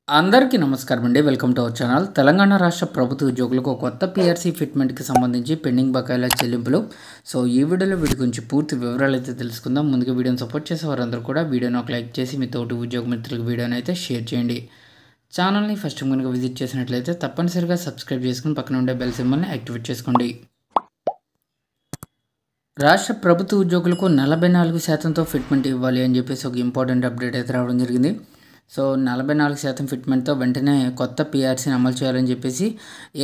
అందరికీ నమస్కారం అండి. Welcome to our channel. Telangana రాష్ట్ర ప్రభుత్వ ఉద్యోగులకు ఒక కొత్త పీఆర్సీ ఫిట్మెంట్కి సంబంధించి పెండింగ్ బకాయిల చెల్లింపులు. సో ఈ వీడియోలో వీటి గురించి పూర్తి వివరాలు అయితే తెలుసుకుందాం. ముందుగా వీడియోని సపోర్ట్ చేసే వారందరూ కూడా వీడియోని ఒక లైక్ చేసి మీ తోటి ఉద్యోగ మిత్రులకు వీడియోని అయితే షేర్ చేయండి. ఛానల్ని ఫస్ట్ కనుక విజిట్ చేసినట్లయితే తప్పనిసరిగా సబ్స్క్రైబ్ చేసుకుని పక్కన ఉండే బెల్ సింబల్ని యాక్టివేట్ చేసుకోండి. రాష్ట్ర ప్రభుత్వ ఉద్యోగులకు 44%తో ఫిట్మెంట్ ఇవ్వాలి అని చెప్పేసి ఒక ఇంపార్టెంట్ అప్డేట్ అయితే రావడం జరిగింది. సో 44% ఫిట్మెంట్తో వెంటనే కొత్త పీఆర్సీని అమలు చేయాలని చెప్పేసి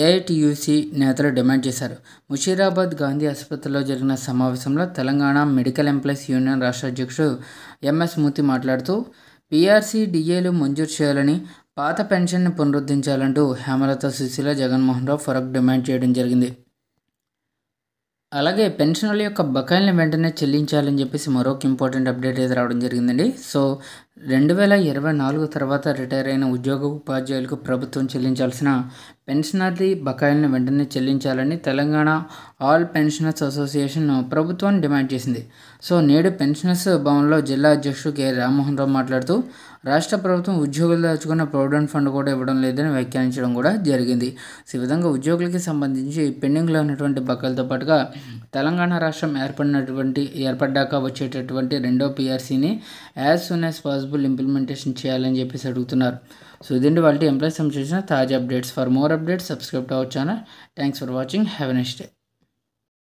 ఏఐటియుసి నేతలు డిమాండ్ చేశారు. ముషీరాబాద్ గాంధీ ఆసుపత్రిలో జరిగిన సమావేశంలో తెలంగాణ మెడికల్ ఎంప్లాయీస్ యూనియన్ రాష్ట్ర అధ్యక్షుడు ఎంఎస్ మూర్తి మాట్లాడుతూ పీఆర్సీ డిఏలు మంజూరు చేయాలని, పాత పెన్షన్ని పునరుద్ధరించాలంటూ హేమలత, సుశీల, జగన్మోహన్ రావు, ఫరూక్ డిమాండ్ చేయడం జరిగింది. అలాగే పెన్షనర్ల యొక్క బకాయిలను వెంటనే చెల్లించాలని చెప్పేసి మరొక ఇంపార్టెంట్ అప్డేట్ అయితే రావడం జరిగిందండి. సో 2024 తర్వాత రిటైర్ అయిన ఉద్యోగ ఉపాధ్యాయులకు ప్రభుత్వం చెల్లించాల్సిన పెన్షనర్లీ బకాయిలను వెంటనే చెల్లించాలని తెలంగాణ ఆల్ పెన్షనర్స్ అసోసియేషన్ ప్రభుత్వాన్ని డిమాండ్ చేసింది. సో నేడు పెన్షనర్స్ భవన్లో జిల్లా అధ్యక్షుడు కె రామ్మోహన్ రావు మాట్లాడుతూ రాష్ట్ర ప్రభుత్వం ఉద్యోగులు దాచుకున్న ప్రావిడెంట్ ఫండ్ కూడా ఇవ్వడం లేదని వ్యాఖ్యానించడం కూడా జరిగింది. సో ఈ విధంగా ఉద్యోగులకి సంబంధించి పెండింగ్లో ఉన్నటువంటి బకాయిలతో పాటుగా తెలంగాణ రాష్ట్రం ఏర్పడ్డాక వచ్చేటటువంటి రెండో పీఆర్సీని as soon as possible implementation చేయాలని చెప్పేసి అడుగుతున్నారు. సో ఇదండి వాళ్ళ ఎంప్లాయీస్ సంబంధించిన తాజా updates. For more updates subscribe to our channel. Thanks for watching. Have a nice day.